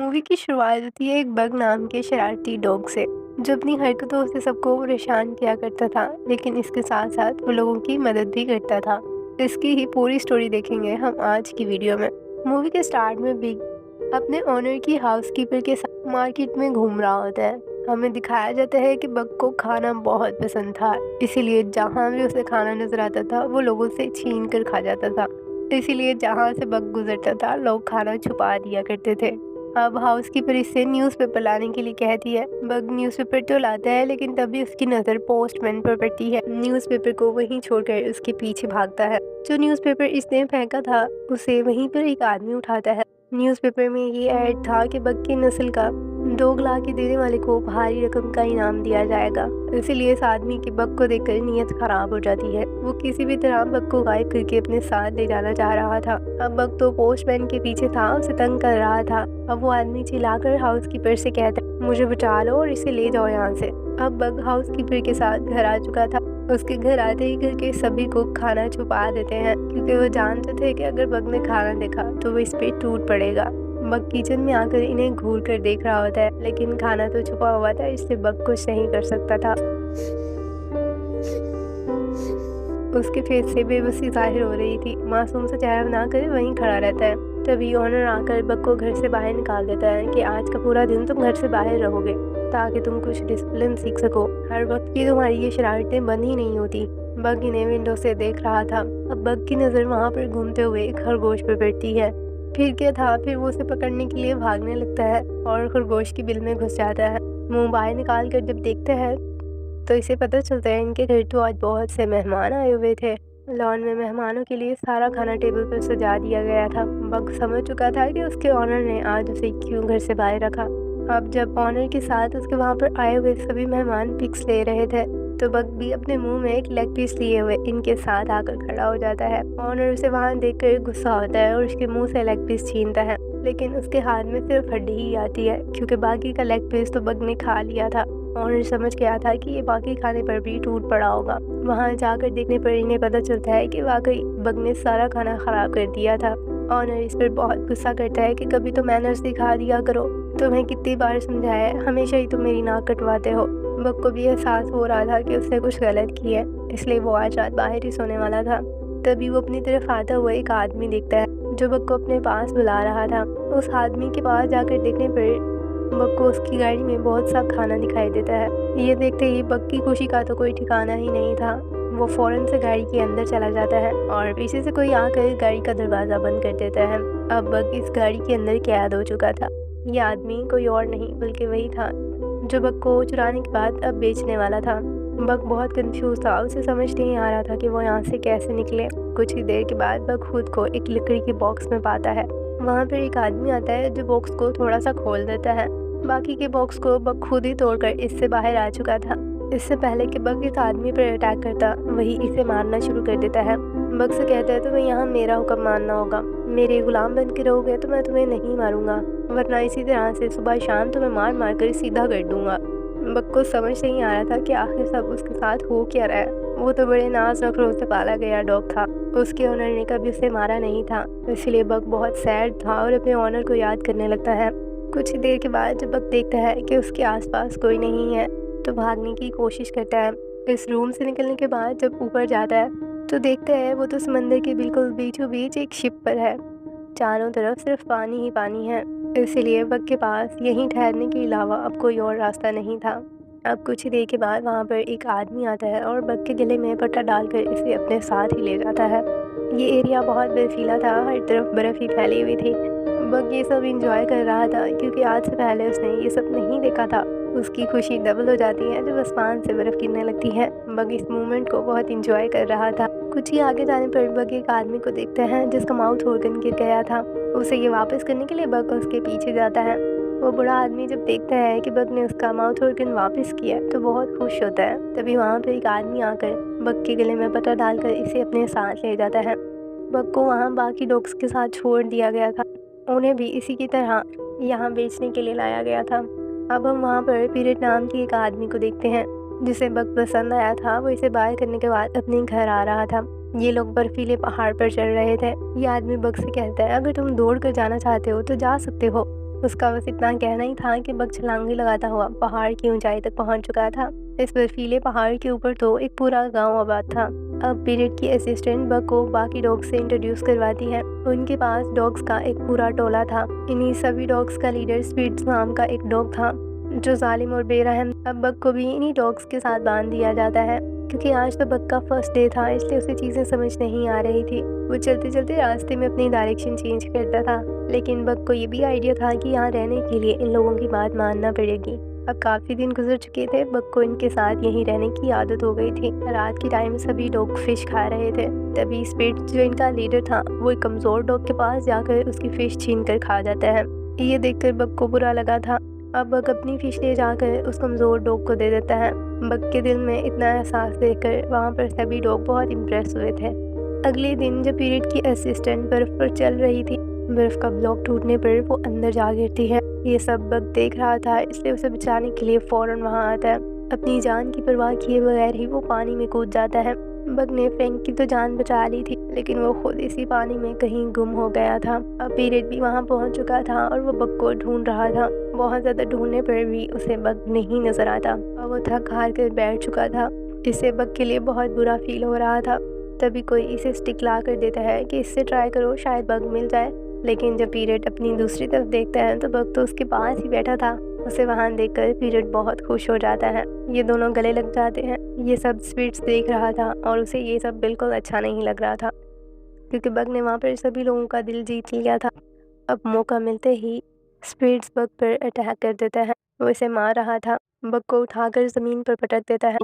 Movie की शुरुआत होती है एक बग नाम के शरारती डॉग से, जो अपनी हरकतों से सबको परेशान किया करता था, लेकिन इसके साथ साथ वो लोगों की मदद भी करता था। इसकी ही पूरी स्टोरी देखेंगे हम आज की वीडियो में। मूवी के स्टार्ट में बिग अपने ओनर की हाउसकीपर के साथ मार्केट में घूम रहा होता है। हमें दिखाया जाता है कि बग को खाना बहुत पसंद था, इसीलिए जहाँ भी उसे खाना नजर आता था वो लोगों से छीन कर खा जाता था। इसीलिए जहाँ से बग गुजरता था लोग खाना छुपा दिया करते थे। अब हाउसकीपर इससे न्यूज़पेपर लाने के लिए कहती है। बग न्यूज़पेपर तो लाता है, लेकिन तभी उसकी नज़र पोस्टमैन पर पड़ती है। न्यूज़पेपर को वहीं छोड़कर उसके पीछे भागता है। जो न्यूज़पेपर इसने फेंका था उसे वहीं पर एक आदमी उठाता है। न्यूज़पेपर में ये ऐड था कि बग की नस्ल का डॉग ला के देने वाले को भारी रकम का इनाम दिया जाएगा। इसीलिए इस आदमी की बग को देखकर नीयत खराब हो जाती है। वो किसी भी तरह बग को गायब करके अपने साथ ले जाना चाह रहा था। अब बग तो पोस्टमैन के पीछे था, उसे तंग कर रहा था। अब वो आदमी चिल्लाकर हाउसकीपर से कहता है, मुझे बचा लो और इसे ले जाओ यहाँ से। अब बग हाउसकीपर के साथ घर आ चुका था। उसके घर आते ही घर के सभी को खाना छुपा देते हैं, क्योंकि वो जानते थे कि अगर बग ने खाना देखा तो वो इस पे टूट पड़ेगा। बग किचन में आकर इन्हें घूर कर देख रहा होता है, लेकिन खाना तो छुपा हुआ था, इसलिए बग कुछ नहीं कर सकता था। उसके फेस से बेबसी जाहिर हो रही थी। मासूम सा चेहरा बनाकर वहीं खड़ा रहता है। तभी ओनर आकर बग को घर से बाहर निकाल देता है कि आज का पूरा दिन तुम घर से बाहर रहोगे, ताकि तुम कुछ डिसिप्लिन सीख सको। हर वक्त की तुम्हारी ये शरारतें बंद ही नहीं होती। बग इन्हें विंडो से देख रहा था। अब बग की नज़र वहाँ पर घूमते हुए एक खरगोश पर पड़ती है। फिर क्या था, फिर वो उसे पकड़ने के लिए भागने लगता है और खरगोश की बिल में घुस जाता है। मुंह बाहर निकाल कर जब देखता है तो इसे पता चलता है इनके घर तो आज बहुत से मेहमान आए हुए थे। लॉन में मेहमानों के लिए सारा खाना टेबल पर सजा दिया गया था। बग समझ चुका था कि उसके ऑनर ने आज उसे क्यों घर से बाहर रखा। अब जब ऑनर के साथ उसके वहाँ पर आए हुए सभी मेहमान पिक्स ले रहे थे, तो बग भी अपने मुंह में एक लेग पीस लिए हुए इनके साथ आकर खड़ा हो जाता है। ऑनर उसे वहाँ देखकर गुस्सा होता है और उसके मुंह से लेग पीस छीनता है, लेकिन उसके हाथ में सिर्फ हड्डी ही आती है, क्योंकि बाकी का लेग पीस तो बग ने खा लिया था। ऑनर समझ गया था कि ये बाकी खाने पर भी टूट पड़ा होगा। वहाँ जाकर देखने पर इन्हें पता चलता है कि वाकई बग ने सारा खाना खराब कर दिया था। ऑनर इस पर बहुत गुस्सा करता है कि कभी तो मैनर्स दिखा दिया करो, तुम्हें कितनी बार समझाया है, हमेशा ही तुम मेरी नाक कटवाते हो। बग को भी एहसास हो रहा था कि उसने कुछ गलत किया है, इसलिए वो आज रात बाहर ही सोने वाला था। तभी वो अपनी तरफ आता हुआ एक आदमी देखता है जो बग को अपने पास बुला रहा था। उस आदमी के पास जाकर देखने पर बग को उसकी गाड़ी में बहुत सा खाना दिखाई देता है। ये देखते ही बग की खुशी का तो कोई ठिकाना ही नहीं था। वो फौरन से गाड़ी के अंदर चला जाता है और पीछे से कोई आकर गाड़ी का दरवाज़ा बंद कर देता है। अब बग इस गाड़ी के अंदर कैद हो चुका था। यह आदमी कोई और नहीं बल्कि वही था जो बग को चुराने के बाद अब बेचने वाला था। बग बहुत कंफ्यूज था, उसे समझ नहीं आ रहा था कि वो यहाँ से कैसे निकले। कुछ ही देर के बाद बग खुद को एक लकड़ी के बॉक्स में पाता है। वहाँ पर एक आदमी आता है जो बॉक्स को थोड़ा सा खोल देता है। बाकी के बॉक्स को बग खुद ही तोड़कर इससे बाहर आ चुका था। इससे पहले कि बग इस आदमी पर अटैक करता, वही इसे मारना शुरू कर देता है। बग से कहता है तुम्हें यहाँ मेरा हुक्म मानना होगा, मेरे गुलाम बन के रहोगे तो मैं तुम्हें नहीं मारूंगा, वरना इसी तरह से सुबह शाम तुम्हें मार मार कर सीधा कर दूंगा। बग को समझ नहीं आ रहा था कि आखिर सब उसके साथ हो क्या रहा है। वो तो बड़े नाज नखरों से पाला गया डॉग था, उसके ओनर ने कभी उसे मारा नहीं था, इसलिए बग बहुत सैड था और अपने ओनर को याद करने लगता है। कुछ ही देर के बाद जब बग देखता है कि उसके आसपास कोई नहीं है, तो भागने की कोशिश करता है। इस रूम से निकलने के बाद जब ऊपर जाता है तो देखता है वो तो समंदर के बिल्कुल बीचों बीच एक शिप पर है। चारों तरफ सिर्फ पानी ही पानी है, इसलिए बग के पास यहीं ठहरने के अलावा अब कोई और रास्ता नहीं था। अब कुछ ही देर के बाद वहाँ पर एक आदमी आता है और बग के गले में पट्टा डालकर इसे अपने साथ ही ले जाता है। ये एरिया बहुत बर्फीला था, हर तरफ बर्फ़ ही फैली हुई थी। बग ये सब इंजॉय कर रहा था, क्योंकि आज से पहले उसने ये सब नहीं देखा था। उसकी खुशी डबल हो जाती है जब आसमान से बर्फ़ गिरने लगती है। बग इस मोमेंट को बहुत इंजॉय कर रहा था। कुछ ही आगे जाने पर बग एक आदमी को देखता है जिसका माउथ ऑर्गन गिर गया था। उसे ये वापस करने के लिए बग उसके पीछे जाता है। वो बूढ़ा आदमी जब देखता है कि बग ने उसका माउथ ऑर्गन वापस किया तो बहुत खुश होता है। तभी वहाँ पर एक आदमी आकर बग के गले में पट्टा डालकर इसे अपने साथ ले जाता है। बग को वहाँ बाकी डॉग्स के साथ छोड़ दिया गया था, उन्हें भी इसी की तरह यहाँ बेचने के लिए लाया गया था। अब हम वहाँ पर पीरियड नाम की एक आदमी को देखते हैं जिसे बग पसंद आया था। वो इसे बाय करने के बाद अपने घर आ रहा था। ये लोग बर्फीले पहाड़ पर चढ़ रहे थे। ये आदमी बग से कहता है अगर तुम दौड़ कर जाना चाहते हो तो जा सकते हो, उसका बस इतना कहना ही था कि बग छलांगे लगाता हुआ पहाड़ की ऊंचाई तक पहुंच चुका था। इस बर्फीले पहाड़ के ऊपर तो एक पूरा गांव आबाद था। अब पीरियड की असिस्टेंट बग को बाकी डॉग्स से इंट्रोड्यूस करवाती है। उनके पास डॉग्स का एक पूरा टोला था। इन्हीं सभी डॉग्स का लीडर स्पीड्स नाम का एक डॉग था, जो जालिम और बेरहम। अब बग को भी इन्हीं डॉग्स के साथ बांध दिया जाता है। क्योंकि आज तो बग का फर्स्ट डे था, इसलिए उसे चीज़ें समझ नहीं आ रही थी। वो चलते चलते रास्ते में अपनी डायरेक्शन चेंज करता था, लेकिन बग को ये भी आइडिया था कि यहाँ रहने के लिए इन लोगों की बात मानना पड़ेगी। अब काफ़ी दिन गुजर चुके थे, बग को इनके साथ यहीं रहने की आदत हो गई थी। रात के टाइम सभी डॉग फिश खा रहे थे। तभी स्पिड जो इनका लीडर था, वो एक कमज़ोर डॉग के पास जाकर उसकी फिश छीन कर खा जाता है। ये देखकर बग को बुरा लगा था। अब बग अपनी फिश ले जाकर उस कमज़ोर डॉग को दे देता है। बग के दिल में इतना एहसास देखकर वहाँ पर सभी डॉग बहुत इम्प्रेस हुए थे। अगले दिन जब पीरियड की असिस्टेंट बर्फ़ पर चल रही थी, बर्फ़ का ब्लॉक टूटने पर वो अंदर जा गिरती है। ये सब बग देख रहा था, इसलिए उसे बचाने के लिए फ़ौरन वहाँ आता है। अपनी जान की परवाह किए बगैर ही वो पानी में कूद जाता है। बग ने फ्रैंक की तो जान बचा ली थी, लेकिन वो खुद इसी पानी में कहीं गुम हो गया था। अब पीरियड भी वहाँ पहुँच चुका था और वो बग को ढूंढ रहा था। बहुत ज़्यादा ढूंढने पर भी उसे बग नहीं नज़र आता और वो थक हार कर बैठ चुका था। इससे बग के लिए बहुत बुरा फील हो रहा था। तभी कोई इसे स्टिक ला कर देता है कि इससे ट्राई करो, शायद बग मिल जाए। लेकिन जब पीरियड अपनी दूसरी तरफ देखता है तो बग तो उसके पास ही बैठा था। उसे वहाँ देखकर पीरियड बहुत खुश हो जाता है। ये दोनों गले लग जाते हैं। ये सब स्पिड्स देख रहा था और उसे ये सब बिल्कुल अच्छा नहीं लग रहा था, क्योंकि बग ने वहाँ पर सभी लोगों का दिल जीत लिया था। अब मौका मिलते ही स्पिड्स बग पर अटैक कर देता है। वो इसे मार रहा था। बग को उठाकर ज़मीन पर पटक देता है।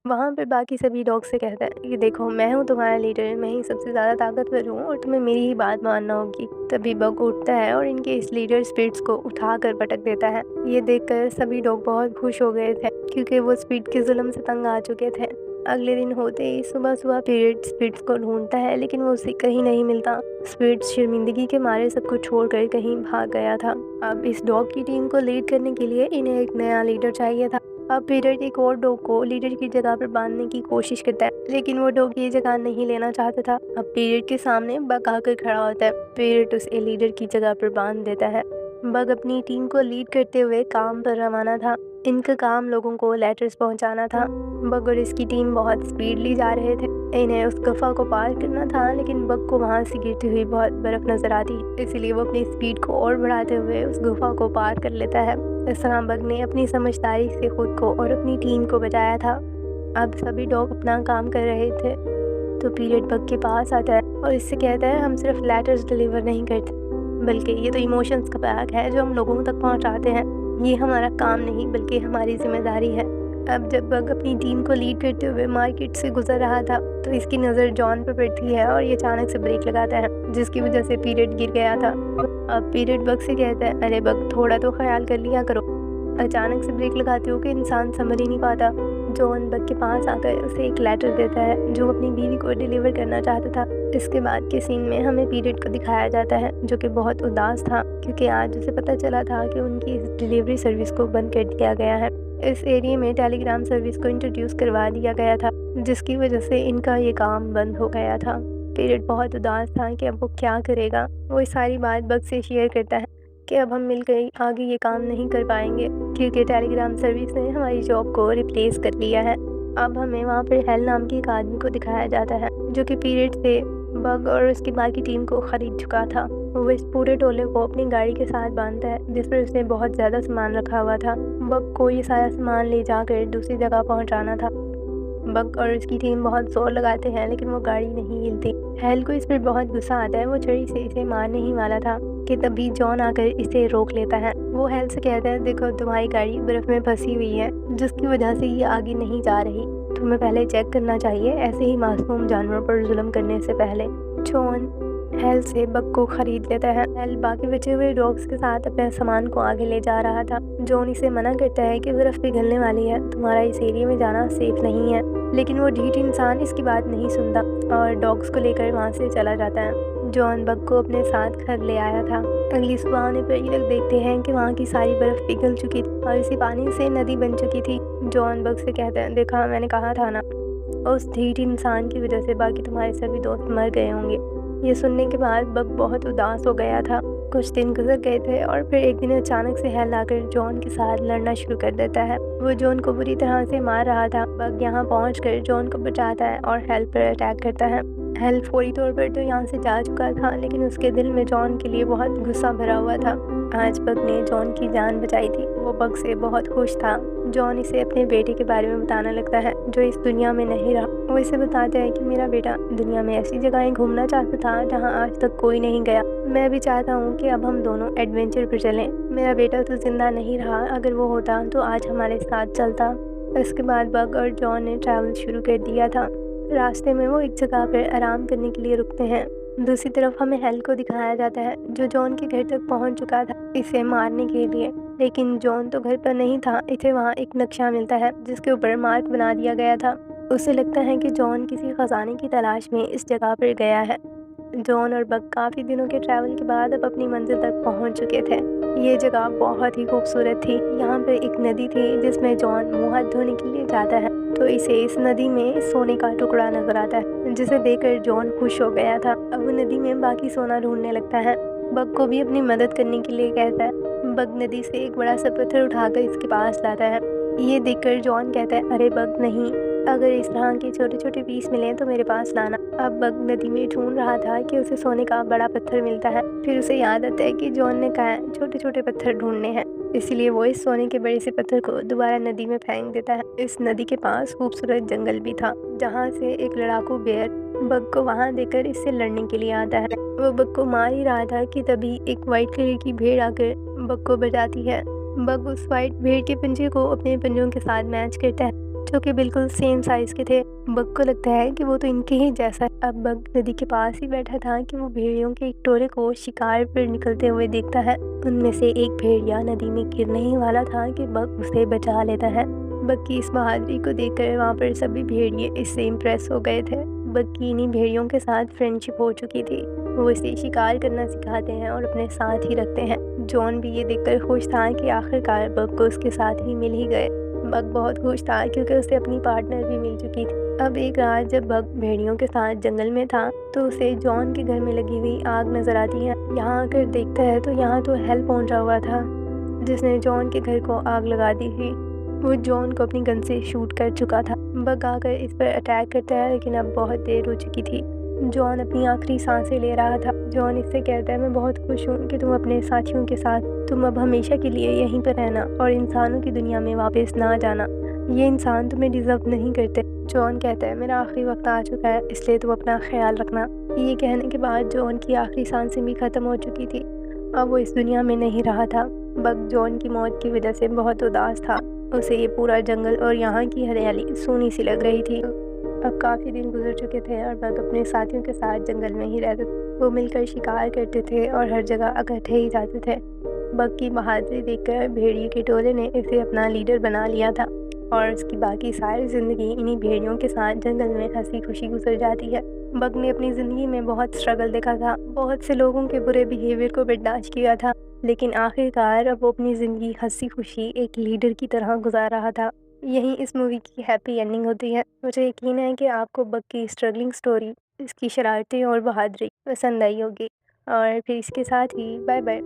वहाँ पर बाकी सभी डॉग से कहता है कि देखो, मैं हूँ तुम्हारा लीडर, मैं ही सबसे ज़्यादा ताकतवर हूँ और तुम्हें मेरी ही बात मानना होगी। तभी बग उठता है और इनके इस लीडर स्पिड्स को उठाकर पटक देता है। ये देखकर सभी डॉग बहुत खुश हो गए थे, क्योंकि वो स्पिड के जुल्म से तंग आ चुके थे। अगले दिन होते ही सुबह सुबह पीरियड स्पिड्स को ढूंढता है, लेकिन वो उसे कहीं नहीं मिलता। स्पिड्स शर्मिंदगी के मारे सब कुछ छोड़कर कहीं भाग गया था। अब इस डॉग की टीम को लीड करने के लिए इन्हें एक नया लीडर चाहिए था। अब पीरियड एक और डॉग को लीडर की जगह पर बांधने की कोशिश करता है, लेकिन वो डॉग ये जगह नहीं लेना चाहता था। अब पीरियड के सामने बग आकर खड़ा होता है। पीरियड उसे लीडर की जगह पर बांध देता है। बग अपनी टीम को लीड करते हुए काम पर रवाना था। इनका काम लोगों को लेटर्स पहुंचाना था। बग और इसकी टीम बहुत स्पीडली जा रहे थे। इन्हें उस गुफा को पार करना था, लेकिन बग को वहां से गिरती हुई बहुत बर्फ नजर आती, इसलिए वो अपनी स्पीड को और बढ़ाते हुए उस गुफा को पार कर लेता है। इस तरह बग ने अपनी समझदारी से खुद को और अपनी टीम को बचाया था। अब सभी डॉग अपना काम कर रहे थे तो पीरियड बग के पास आता है और इससे कहता है, हम सिर्फ लेटर्स डिलीवर नहीं करते, बल्कि ये तो इमोशंस का पैक है जो हम लोगों तक पहुंचाते हैं। ये हमारा काम नहीं बल्कि हमारी जिम्मेदारी है। अब जब बग अपनी टीम को लीड करते हुए मार्केट से गुजर रहा था तो इसकी नज़र जॉन पर पड़ती है और ये अचानक से ब्रेक लगाता है, जिसकी वजह से पीरियड गिर गया था। अब पीरियड बग से कहता है, अरे बग, थोड़ा तो ख्याल कर लिया करो, अचानक से ब्रेक लगाते हो कि इंसान समझ ही नहीं पाता। जॉन बग के पास आकर उसे एक लेटर देता है जो अपनी बीवी को डिलीवर करना चाहता था। इसके बाद के सीन में हमें पीरियड को दिखाया जाता है, जो कि बहुत उदास था, क्योंकि आज उसे पता चला था कि उनकी इस डिलीवरी सर्विस को बंद कर दिया गया है। इस एरिया में टेलीग्राम सर्विस को इंट्रोड्यूस करवा दिया गया था, जिसकी वजह से इनका ये काम बंद हो गया था। पीरियड बहुत उदास था कि अब वो क्या करेगा। वो इस सारी बात बग से शेयर करता है कि अब हम मिलकर आगे ये काम नहीं कर पाएंगे, क्योंकि टेलीग्राम सर्विस ने हमारी जॉब को रिप्लेस कर लिया है। अब हमें वहाँ पर हेल नाम के एक आदमी को दिखाया जाता है, जो कि पीरियड से बग और उसकी बाकी टीम को खरीद चुका था। वो इस पूरे टोले को अपनी गाड़ी के साथ बांधता है, जिस पर उसने बहुत ज़्यादा सामान रखा हुआ था। बग को ये सारा सामान ले जाकर दूसरी जगह पहुँचाना था। बग और उसकी टीम बहुत जोर लगाते हैं, लेकिन वो गाड़ी नहीं हिलती। हेल को इस पर बहुत गुस्सा आता है। वो छड़ी से इसे मारने ही वाला था कि तभी जॉन आकर इसे रोक लेता है। वो हेल से कहता है, देखो, तुम्हारी गाड़ी बर्फ में फंसी हुई है, जिसकी वजह से ये आगे नहीं जा रही। तुम्हें पहले चेक करना चाहिए, ऐसे ही मासूम जानवरों पर जुल्म करने से पहले। जॉन हेल से बग को खरीद लेता है। हेल बाकी बचे हुए डॉग्स के साथ अपने सामान को आगे ले जा रहा था। जॉन इसे मना करता है कि बर्फ पिघलने वाली है, तुम्हारा इस एरिया में जाना सेफ नहीं है, लेकिन वो ढीठ इंसान इसकी बात नहीं सुनता और डॉग्स को लेकर वहाँ से चला जाता है। जॉन बग को अपने साथ घर ले आया था। अगली सुबह आने पर ये लोग देखते हैं कि वहाँ की सारी बर्फ पिघल चुकी थी और इसी पानी से नदी बन चुकी थी। जॉन बग से कहता है, देखा, मैंने कहा था ना, उस ढीठ इंसान की वजह से बाकी तुम्हारे सभी दोस्त मर गए होंगे। ये सुनने के बाद बग बहुत उदास हो गया था। कुछ दिन गुजर गए थे और फिर एक दिन अचानक से हेल आकर जॉन के साथ लड़ना शुरू कर देता है। वो जॉन को बुरी तरह से मार रहा था। बग यहाँ पहुंचकर जॉन को बचाता है और हेल पर अटैक करता है। हेल फौरी तौर पर तो यहाँ से जा चुका था, लेकिन उसके दिल में जॉन के लिए बहुत गुस्सा भरा हुआ था। आज बग ने जॉन की जान बचाई थी। वो बग से बहुत खुश था। जॉन इसे अपने बेटे के बारे में बताने लगता है जो इस दुनिया में नहीं रहा। वो इसे बताता है कि मेरा बेटा दुनिया में ऐसी जगहें घूमना चाहता था जहाँ आज तक कोई नहीं गया। मैं भी चाहता हूँ कि अब हम दोनों एडवेंचर पर चलें। मेरा बेटा तो जिंदा नहीं रहा, अगर वो होता तो आज हमारे साथ चलता। इसके बाद बग और जॉन ने ट्रैवल शुरू कर दिया था। रास्ते में वो एक जगह पर आराम करने के लिए रुकते हैं। दूसरी तरफ हमें हेल को दिखाया जाता है जो जॉन के घर तक पहुंच चुका था इसे मारने के लिए, लेकिन जॉन तो घर पर नहीं था। इसे वहाँ एक नक्शा मिलता है जिसके ऊपर मार्क बना दिया गया था। उसे लगता है कि जॉन किसी खजाने की तलाश में इस जगह पर गया है। जॉन और बग काफ़ी दिनों के ट्रैवल के बाद अब अपनी मंजिल तक पहुंच चुके थे। ये जगह बहुत ही खूबसूरत थी। यहाँ पर एक नदी थी जिसमें जॉन मुँह हाथ धोने के लिए जाता है तो इसे इस नदी में सोने का टुकड़ा नजर आता है जिसे देखकर जॉन खुश हो गया था। अब वो नदी में बाकी सोना ढूंढने लगता है। बग को भी अपनी मदद करने के लिए कहता है। बग नदी से एक बड़ा सा पत्थर उठाकर इसके पास लाता है। ये देखकर जॉन कहता है, अरे बग नहीं, अगर इस तरह के छोटे छोटे पीस मिले तो मेरे पास लाना। अब बग नदी में ढूंढ रहा था कि उसे सोने का बड़ा पत्थर मिलता है। फिर उसे याद आता है कि जॉन ने कहा है छोटे छोटे पत्थर ढूंढने हैं, इसलिए वो इस सोने के बड़े से पत्थर को दोबारा नदी में फेंक देता है। इस नदी के पास खूबसूरत जंगल भी था जहाँ से एक लड़ाकू बेयर बग को वहाँ देकर इससे लड़ने के लिए आता है। वो बग को मार ही रहा था कि तभी एक वाइट कलर की भेड़ आकर बग को बचाती है। बग उस वाइट भेड़ के पंजे को अपने पंजों के साथ मैच करता है जो कि बिल्कुल सेम साइज के थे। बग को लगता है कि वो तो इनके ही जैसा है। अब बग नदी के पास ही बैठा था कि वो भेड़ियों के एक टोले को शिकार पर निकलते हुए देखता है। उनमें से एक भेड़िया नदी में गिरने ही वाला था कि बग उसे बचा लेता है। बग की इस बहादुरी को देखकर वहाँ पर सभी भेड़िए इससे इम्प्रेस हो गए थे। बग की इन्हीं भेड़ियों के साथ फ्रेंडशिप हो चुकी थी। वो इसे शिकार करना सिखाते हैं और अपने साथ ही रखते हैं। जॉन भी ये देखकर खुश था कि आखिरकार बग को उसके साथ ही मिल ही गए। बग बहुत खुश था क्योंकि उसे अपनी पार्टनर भी मिल चुकी थी। अब एक रात जब बग भेड़ियों के साथ जंगल में था तो उसे जॉन के घर में लगी हुई आग नजर आती है। यहाँ आकर देखता है तो यहाँ तो हेल पहुंचा हुआ था जिसने जॉन के घर को आग लगा दी थी। वो जॉन को अपनी गन से शूट कर चुका था। बग आकर इस पर अटैक करता है लेकिन अब बहुत देर हो चुकी थी। जॉन अपनी आखिरी सांसें ले रहा था। जॉन इससे कहता है, मैं बहुत खुश हूँ कि तुम अपने साथियों के साथ तुम अब हमेशा के लिए यहीं पर रहना और इंसानों की दुनिया में वापस ना जाना। ये इंसान तुम्हें डिजर्व नहीं करते। जॉन कहता है, मेरा आखिरी वक्त आ चुका है, इसलिए तुम अपना ख्याल रखना। ये कहने के बाद जॉन की आखिरी सांसें भी ख़त्म हो चुकी थी। अब वो इस दुनिया में नहीं रहा था। बग जॉन की मौत की वजह से बहुत उदास था। उसे ये पूरा जंगल और यहाँ की हरियाली सूनी सी लग रही थी। अब काफ़ी दिन गुजर चुके थे और बग अपने साथियों के साथ जंगल में ही रहते थे। वो मिलकर शिकार करते थे और हर जगह इकट्ठे ही जाते थे। बग की बहादुरी देखकर भेड़िए के टोले ने इसे अपना लीडर बना लिया था और उसकी बाकी सारी ज़िंदगी इन्हीं भेड़ियों के साथ जंगल में हंसी खुशी गुजर जाती है। बग ने अपनी ज़िंदगी में बहुत स्ट्रगल देखा था, बहुत से लोगों के बुरे बिहेवियर को बर्दाश्त किया था, लेकिन आखिरकार अब वो अपनी ज़िंदगी हंसी खुशी एक लीडर की तरह गुजार रहा था। यही इस मूवी की हैप्पी एंडिंग होती है। मुझे यकीन है कि आपको बग की स्ट्रगलिंग स्टोरी, इसकी शरारतें और बहादुरी पसंद आई होगी। और फिर इसके साथ ही बाय बाय।